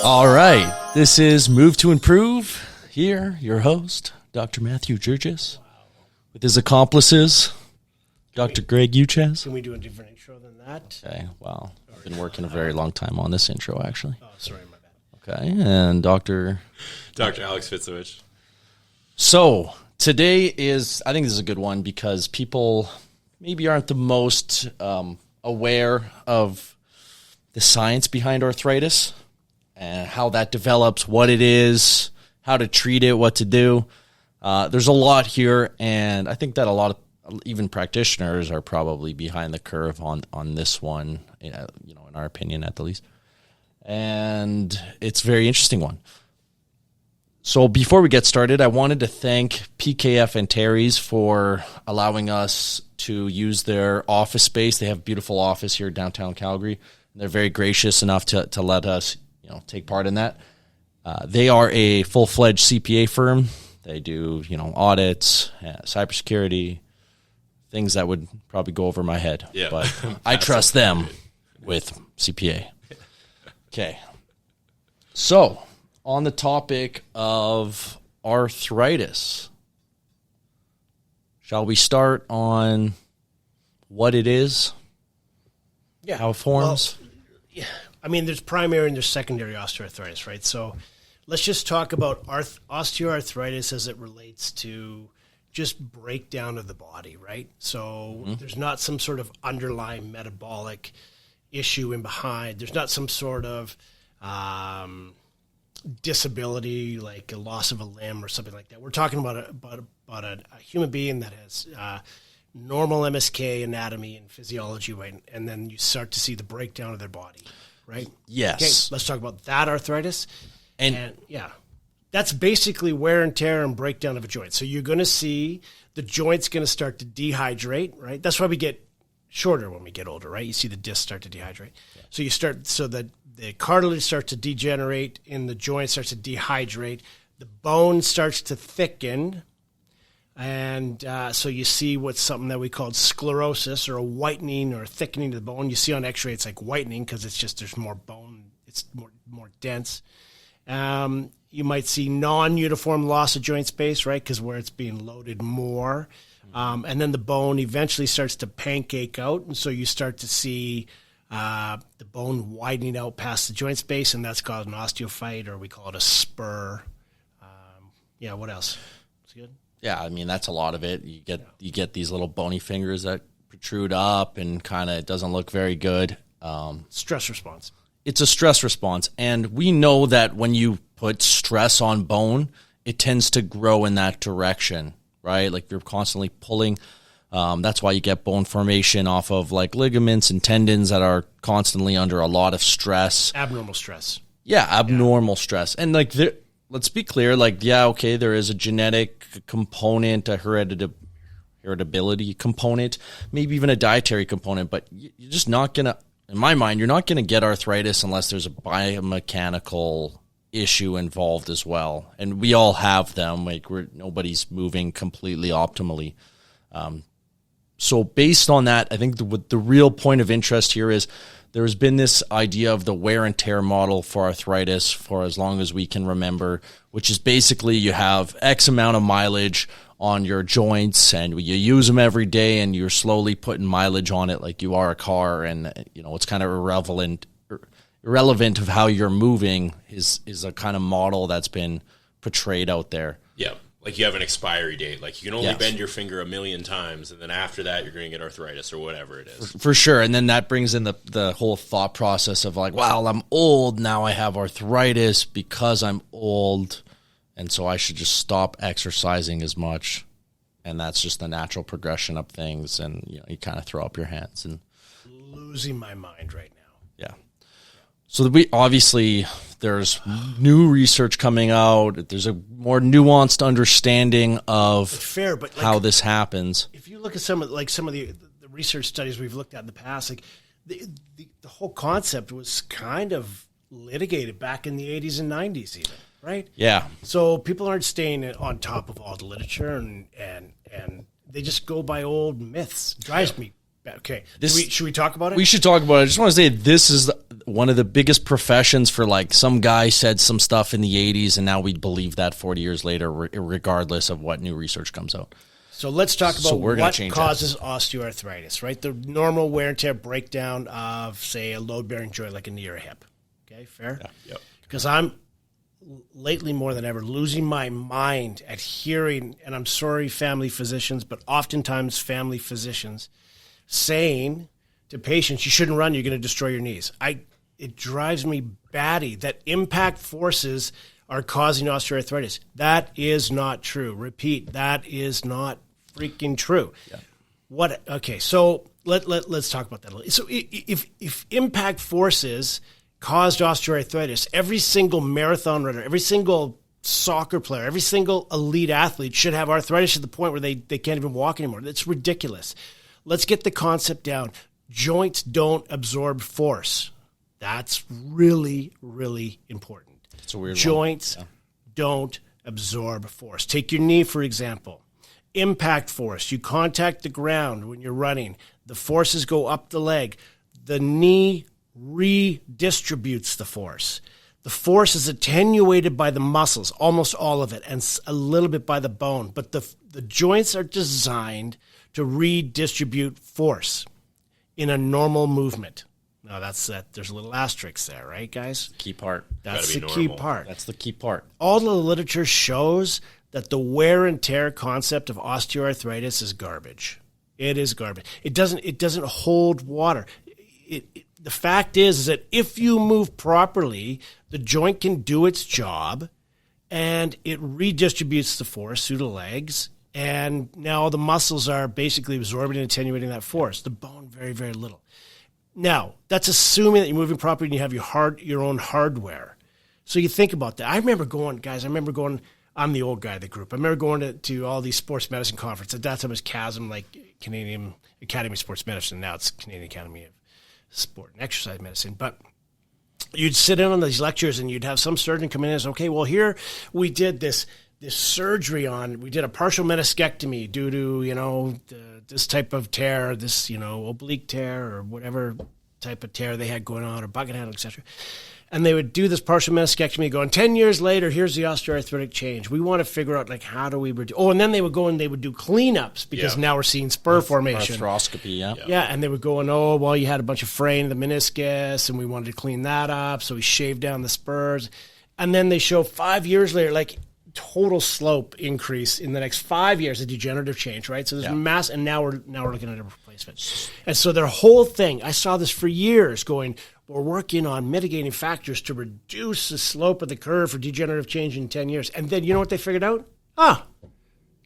All right, this is Move to Improve. Here, your host, Dr. Matthew Jurgis, with his accomplices, Dr. Greg Uchez. Can we do a different intro than that? Okay, well, I've been working a very long time on this intro, actually. Oh, sorry, my bad. Okay, and Dr. Alex Fitzowich. So, today is, I think this is a good one because people maybe aren't the most aware of the science behind arthritis and how that develops, what it is, how to treat it, what to do. There's a lot here, and I think that a lot of even practitioners are probably behind the curve on this one, in our opinion at the least. And it's a very interesting one. So before we get started, I wanted to thank PKF and Terry's for allowing us to use their office space. They have a beautiful office here in downtown Calgary. They're very gracious enough to let us take part in that. They are a full-fledged CPA firm. They do, audits, cybersecurity, things that would probably go over my head. Yeah. But I trust them with CPA. Okay. So, on the topic of arthritis, shall we start on what it is? Yeah. How it forms? Well, yeah. I mean, there's primary and there's secondary osteoarthritis, right? So let's just talk about osteoarthritis as it relates to just breakdown of the body, right? So there's not some sort of underlying metabolic issue in behind. There's not some sort of disability like a loss of a limb or something like that. We're talking about a human being that has normal MSK anatomy and physiology, right? And then you start to see the breakdown of their body, right? Yes. Okay, let's talk about that arthritis. And yeah, that's basically wear and tear and breakdown of a joint. So you're going to see the joint's going to start to dehydrate, right? That's why we get shorter when we get older, right? You see the discs start to dehydrate. Yeah. So the cartilage starts to degenerate and the joint starts to dehydrate. The bone starts to thicken. And so you see what's something that we call sclerosis or a whitening or thickening of the bone. You see on x-ray it's like whitening because it's just there's more bone. It's more dense. You might see non-uniform loss of joint space, right, because where it's being loaded more. And then the bone eventually starts to pancake out, and so you start to see the bone widening out past the joint space, and that's called an osteophyte, or we call it a spur. What else? Is it good? Yeah, I mean, that's a lot of it. You get these little bony fingers that protrude up and kind of it doesn't look very good. Stress response. It's a stress response. And we know that when you put stress on bone, it tends to grow in that direction, right? Like you're constantly pulling. That's why you get bone formation off of like ligaments and tendons that are constantly under a lot of stress. Abnormal stress. Yeah, abnormal stress. And like let's be clear, there is a genetic component, a heritability component, maybe even a dietary component, but you're just not going to, in my mind, you're not going to get arthritis unless there's a biomechanical issue involved as well. And we all have them, nobody's moving completely optimally. So based on that, I think the real point of interest here is there's been this idea of the wear and tear model for arthritis for as long as we can remember, which is basically you have X amount of mileage on your joints and you use them every day and you're slowly putting mileage on it like you are a car, and it's kind of irrelevant of how you're moving is a kind of model that's been portrayed out there. Yeah. Like you have an expiry date. Like you can only bend your finger 1,000,000 times, and then after that, you're going to get arthritis or whatever it is. For sure. And then that brings in the whole thought process of like, wow, I'm old. Now I have arthritis because I'm old. And so I should just stop exercising as much. And that's just the natural progression of things. And you kind of throw up your hands. And losing my mind right now. Yeah. So there's new research coming out. There's a more nuanced understanding of how this happens. If you look at some of the research studies we've looked at in the past, like the whole concept was kind of litigated back in the 80s and 90s even, right? Yeah. So people aren't staying on top of all the literature and they just go by old myths. Drives me. Okay. Should we talk about it? We should talk about it. I just want to say this is one of the biggest professions for like some guy said some stuff in the 80s, and now we believe that 40 years later, regardless of what new research comes out. So let's talk about what causes osteoarthritis, right? The normal wear and tear breakdown of, say, a load-bearing joint like a knee or a hip. Okay, fair? Yeah. Yep. Because I'm lately more than ever losing my mind at hearing, and I'm sorry, family physicians, but oftentimes family physicians saying to patients, you shouldn't run, you're going to destroy your knees. It drives me batty that impact forces are causing osteoarthritis. That is not true. Repeat, that is not freaking true. Yeah. Okay, so let's talk about that a little. So if impact forces caused osteoarthritis, every single marathon runner, every single soccer player, every single elite athlete should have arthritis to the point where they can't even walk anymore. That's ridiculous. Let's get the concept down. Joints don't absorb force. That's really, really important. It's a weird Joints don't absorb force. Take your knee, for example. Impact force. You contact the ground when you're running. The forces go up the leg. The knee redistributes the force. The force is attenuated by the muscles, almost all of it, and a little bit by the bone. But the joints are designed to redistribute force in a normal movement. Now, that's that. There's a little asterisk there, right, guys? Key part. That's the key part. That's the key part. All the literature shows that the wear and tear concept of osteoarthritis is garbage. It is garbage. It doesn't hold water. The fact is that if you move properly, the joint can do its job, and it redistributes the force through the legs, and now the muscles are basically absorbing and attenuating that force. The bone, very, very little. Now, that's assuming that you're moving properly and you have your own hardware. So you think about that. I remember going, I'm the old guy of the group. I remember going to all these sports medicine conferences. At that time it was CASM, like Canadian Academy of Sports Medicine. Now it's Canadian Academy of Sport and Exercise Medicine. But you'd sit in on these lectures and you'd have some surgeon come in and say, okay, well, here we did this surgery we did a partial meniscectomy due to, this type of tear, this, oblique tear or whatever type of tear they had going on, or bucket handle, etc. And they would do this partial meniscectomy going, 10 years later, here's the osteoarthritic change. We want to figure out, how do we reduce? Oh, and then they would go and they would do cleanups because now we're seeing spur formation. Arthroscopy, Yeah, and they would go and, you had a bunch of fraying in the meniscus and we wanted to clean that up, so we shaved down the spurs. And then they show 5 years later, total slope increase in the next 5 years, a degenerative change, right? So there's mass, and now we're looking at a replacement. And so their whole thing, I saw this for years going, we're working on mitigating factors to reduce the slope of the curve for degenerative change in 10 years. And then you know what they figured out?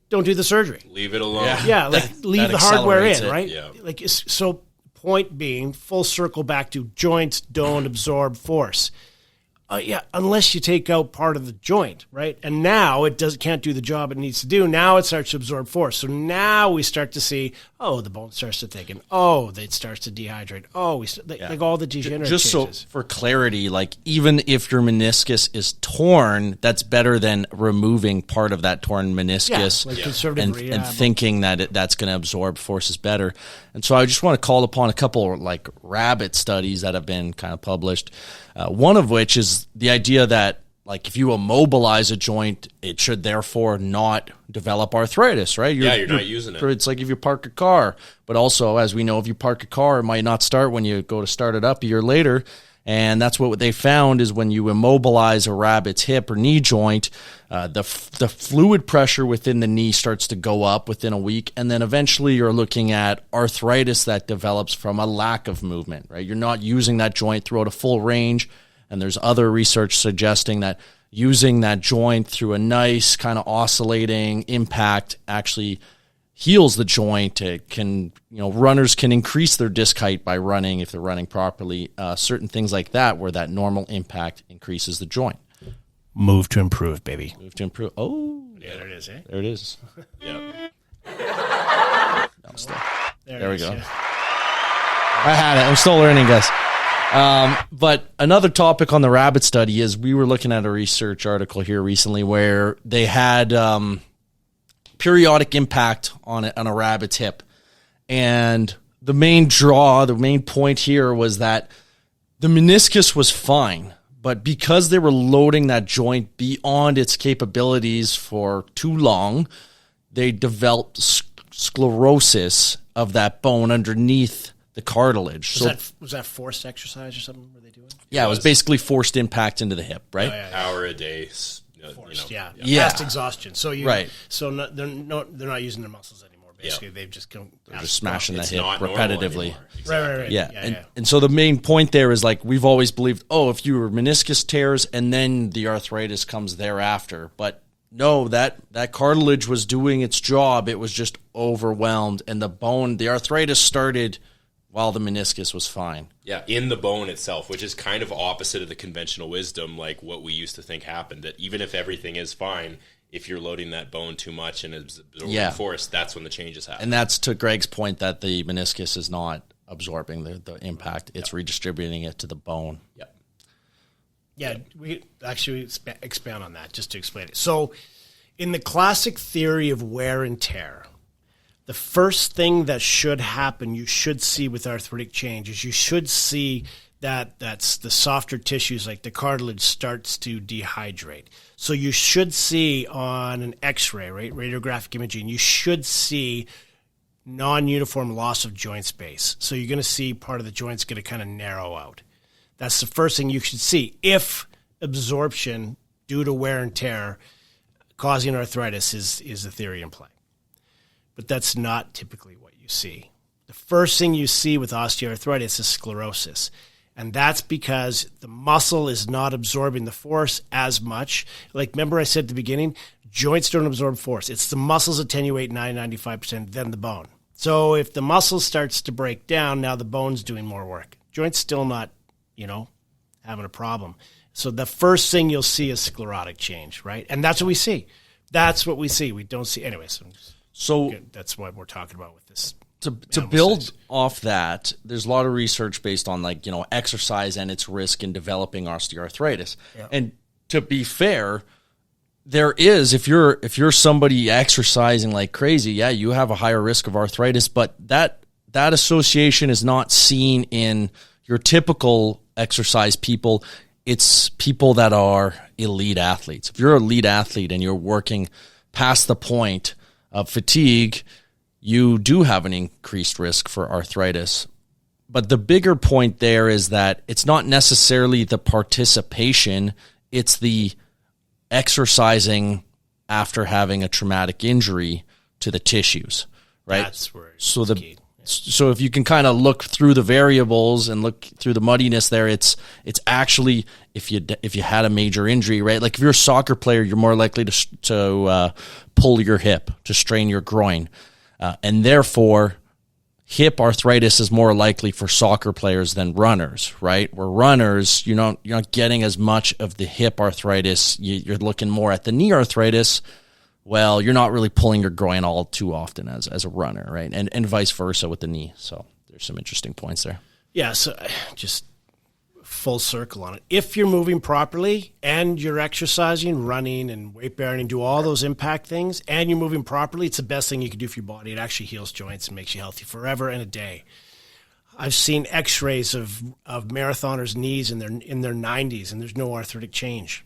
Don't do the surgery. Leave it alone. Yeah, leave the hardware in, right? Yeah. So point being, full circle back to joints don't absorb force. Unless you take out part of the joint, right? And now it can't do the job it needs to do. Now it starts to absorb force. So now we start to see, the bone starts to thicken. It starts to dehydrate. Like all the degenerative Just changes. So for clarity, even if your meniscus is torn, that's better than removing part of that torn meniscus conservative and thinking that that's going to absorb force is better. And so I just want to call upon a couple rabbit studies that have been kind of published. One of which is the idea that if you immobilize a joint, it should therefore not develop arthritis, right? You're not using it. It's like if you park a car, but also, as we know, if you park a car, it might not start when you go to start it up a year later. And that's what they found is when you immobilize a rabbit's hip or knee joint, the fluid pressure within the knee starts to go up within a week. And then eventually you're looking at arthritis that develops from a lack of movement, right? You're not using that joint throughout a full range. And there's other research suggesting that using that joint through a nice kind of oscillating impact actually heals the joint. It can, runners can increase their disc height by running if they're running properly. Certain things like that, where that normal impact increases the joint. Move to improve, baby. Move to improve. Oh, yeah, there it is. There it is. Yeah. No, there we go. Yeah. I had it. I'm still learning, guys. But another topic on the rabbit study is we were looking at a research article here recently where they had periodic impact on a rabbit's hip. And the main point here was that The meniscus was fine, but because they were loading that joint beyond its capabilities for too long, they developed sclerosis of that bone underneath the cartilage. Was that forced exercise or something? Were they doing? Yeah, it was basically forced impact into the hip, right? Hour a day. Forced, past exhaustion. So they're not using their muscles anymore. Basically, they've just they're just smashing that hip repetitively. Exactly. Right. Yeah. And so the main point there is like we've always believed, if you were meniscus tears and then the arthritis comes thereafter, but no, that cartilage was doing its job. It was just overwhelmed, and the arthritis started while the meniscus was fine. Yeah, in the bone itself, which is kind of opposite of the conventional wisdom, like what we used to think happened, that even if everything is fine, if you're loading that bone too much and absorbing force, that's when the changes happen. And that's to Greg's point that the meniscus is not absorbing the impact. It's redistributing it to the bone. Yep. Yeah, we actually expand on that just to explain it. So in the classic theory of wear and tear, the first thing that should happen, you should see with arthritic change, is you should see that's the softer tissues like the cartilage starts to dehydrate. So you should see on an x-ray, right, radiographic imaging, you should see non-uniform loss of joint space. So you're going to see part of the joint's going to kind of narrow out. That's the first thing you should see if absorption due to wear and tear causing arthritis is the theory in play. But that's not typically what you see. The first thing you see with osteoarthritis is sclerosis. And that's because the muscle is not absorbing the force as much. Like, remember I said at the beginning, joints don't absorb force. It's the muscles attenuate 95% than the bone. So if the muscle starts to break down, now the bone's doing more work. Joint's still not, having a problem. So the first thing you'll see is sclerotic change, right? And that's what we see. That's what we see. We don't see, anyways. So that's what we're talking about with this. To build off that, there's a lot of research based on exercise and its risk in developing osteoarthritis. Yeah. And to be fair, there is, if you're somebody exercising like crazy, you have a higher risk of arthritis, but that association is not seen in your typical exercise people. It's people that are elite athletes. If you're an elite athlete and you're working past the point of fatigue, you do have an increased risk for arthritis. But the bigger point there is that it's not necessarily the participation, it's the exercising after having a traumatic injury to the tissues, right? That's where it's key. So if you can kind of look through the variables and look through the muddiness there, it's actually if you had a major injury, right? Like if you're a soccer player, you're more likely to pull your hip, to strain your groin. And therefore, hip arthritis is more likely for soccer players than runners, right? Where runners, you're not getting as much of the hip arthritis. You're looking more at the knee arthritis. Well, you're not really pulling your groin all too often as a runner, right? And vice versa with the knee. So there's some interesting points there. Yeah, so just full circle on it. If you're moving properly and you're exercising, running and weight bearing and do all those impact things and you're moving properly, it's the best thing you can do for your body. It actually heals joints and makes you healthy forever and a day. I've seen x-rays of marathoners' knees in their 90s and there's no arthritic change.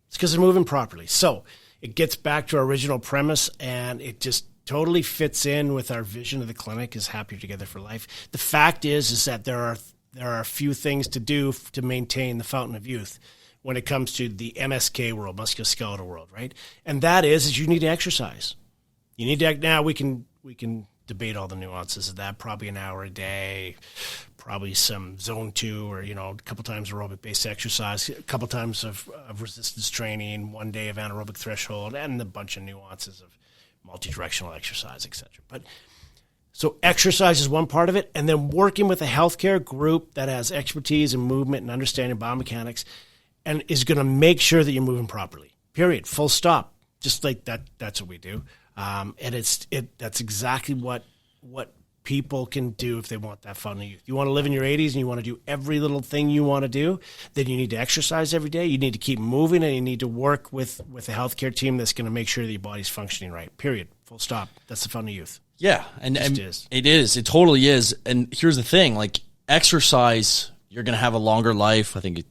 It's because they're moving properly. So it gets back to our original premise and it just totally fits in with our vision of the clinic is happier together for life. The fact is that there are a few things to do to maintain the fountain of youth when it comes to the MSK world, musculoskeletal world, right? And that is you need to exercise. You need to now we can debate all the nuances of that, probably an hour a day, probably some zone 2 or, a couple times aerobic based exercise, a couple times of resistance training, 1 day of anaerobic threshold, and a bunch of nuances of multi-directional exercise, etc. But so exercise is one part of it, and then working with a healthcare group that has expertise in movement and understanding biomechanics and is going to make sure that you're moving properly, period, full stop. Just like that, that's what we do. And that's exactly what people can do if they want that fun. You want to live in your 80s and you want to do every little thing you want to do, then you need to exercise every day. You need to keep moving, and you need to work with a healthcare team that's going to make sure that your body's functioning right, period, full stop. That's the fun of youth. Yeah, and it totally is. And here's the thing, like exercise, you're going to have a longer life. I think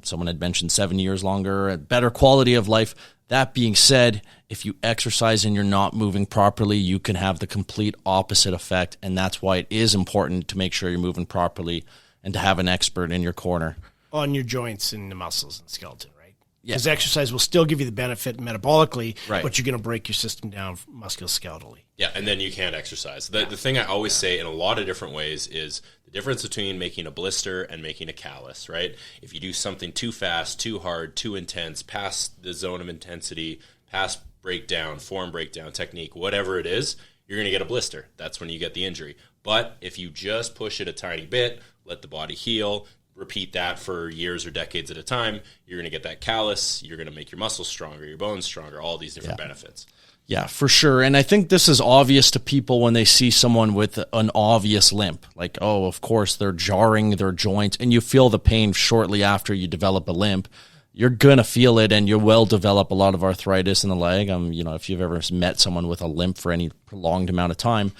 someone had mentioned 7 years longer, a better quality of life. That being said, if you exercise and you're not moving properly, you can have the complete opposite effect. And that's why it is important to make sure you're moving properly and to have an expert in your corner. On your joints and the muscles and skeleton, right? Because exercise will still give you the benefit metabolically, but you're going to break your system down musculoskeletally. Yeah, and then you can't exercise. The thing I always say in a lot of different ways is the difference between making a blister and making a callus, right? If you do something too fast, too hard, too intense, past the zone of intensity, past breakdown, form breakdown, technique, whatever it is, you're going to get a blister. That's when you get the injury. But if you just push it a tiny bit, let the body heal, repeat that for years or decades at a time, you're going to get that callus, you're going to make your muscles stronger, your bones stronger, all these different benefits. Yeah, for sure. And I think this is obvious to people when they see someone with an obvious limp. Like, oh, of course, they're jarring their joints, and you feel the pain shortly after you develop a limp. You're going to feel it, and you will develop a lot of arthritis in the leg. If you've ever met someone with a limp for any prolonged amount of time.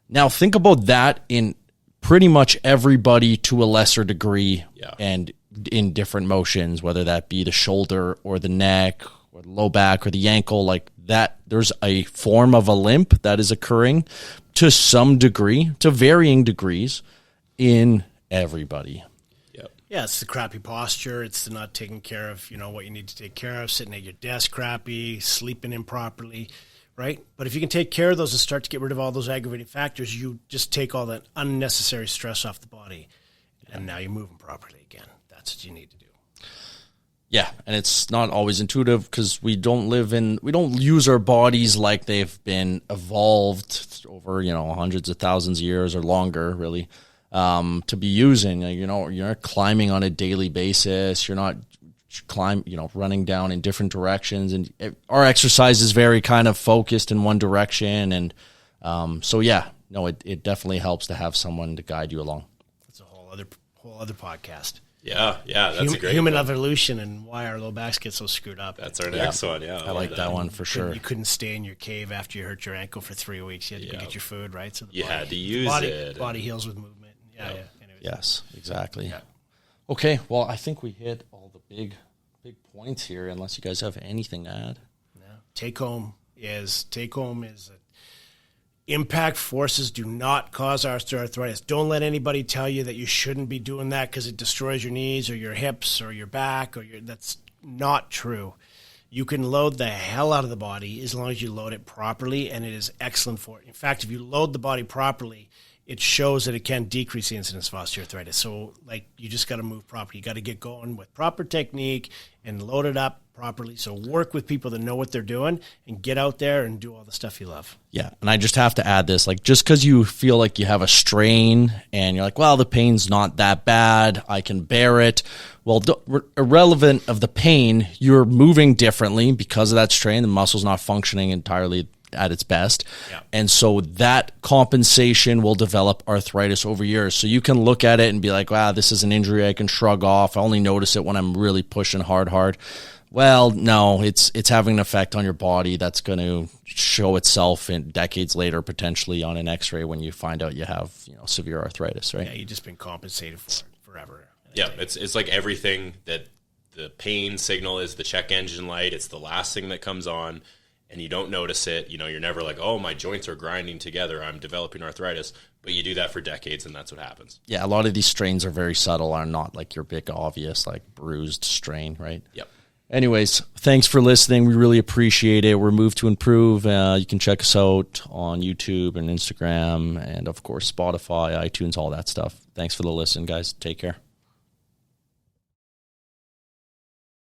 Now, think about that in pretty much everybody to a lesser degree and in different motions, whether that be the shoulder or the neck or the low back or the ankle, like that. There's a form of a limp that is occurring to some degree, to varying degrees in everybody. Yeah, it's the crappy posture. It's the not taking care of, what you need to take care of, sitting at your desk crappy, sleeping improperly, right? But if you can take care of those and start to get rid of all those aggravating factors, you just take all that unnecessary stress off the body, and now you're moving properly again. That's what you need to do. Yeah, and it's not always intuitive because we don't use our bodies like they've been evolved over, hundreds of thousands of years or longer, really. To be using, you're not climbing on a daily basis. You're not running down in different directions. And our exercise is very kind of focused in one direction. And it definitely helps to have someone to guide you along. That's a whole other podcast. Yeah, that's a great human evolution and why our low backs get so screwed up. That's our next one. Yeah, I like that one for sure. You couldn't stay in your cave after you hurt your ankle for 3 weeks. You had to go get your food, right? So you had to use it. Body heals with movement. Yeah. Anyways. Yes, exactly. Yeah. Okay, well, I think we hit all the big points here. Unless you guys have anything to add. No. Take home is impact forces do not cause osteoarthritis. Don't let anybody tell you that you shouldn't be doing that because it destroys your knees or your hips or your back that's not true. You can load the hell out of the body as long as you load it properly, and it is excellent for it. In fact, if you load the body properly, it shows that it can decrease the incidence of osteoarthritis. So, you just got to move properly. You got to get going with proper technique and load it up properly. So work with people that know what they're doing and get out there and do all the stuff you love. Yeah, and I just have to add this, just because you feel like you have a strain and you're like, well, the pain's not that bad, I can bear it. Well, irrelevant of the pain, you're moving differently because of that strain. The muscle's not functioning entirely at its best. Yeah. And so that compensation will develop arthritis over years. So you can look at it and be like, wow, this is an injury I can shrug off. I only notice it when I'm really pushing hard. Well, no, it's having an effect on your body that's going to show itself in decades later, potentially on an x-ray when you find out you have, severe arthritis, right? Yeah, you've just been compensated for it forever. Yeah, it's like everything that the pain signal is the check engine light. It's the last thing that comes on. And you don't notice it, you're never like, oh, my joints are grinding together, I'm developing arthritis. But you do that for decades, and that's what happens. Yeah, a lot of these strains are very subtle, are not like your big, obvious, bruised strain, right? Yep. Anyways, thanks for listening. We really appreciate it. We're Move to Improve. You can check us out on YouTube and Instagram and, of course, Spotify, iTunes, all that stuff. Thanks for the listen, guys. Take care.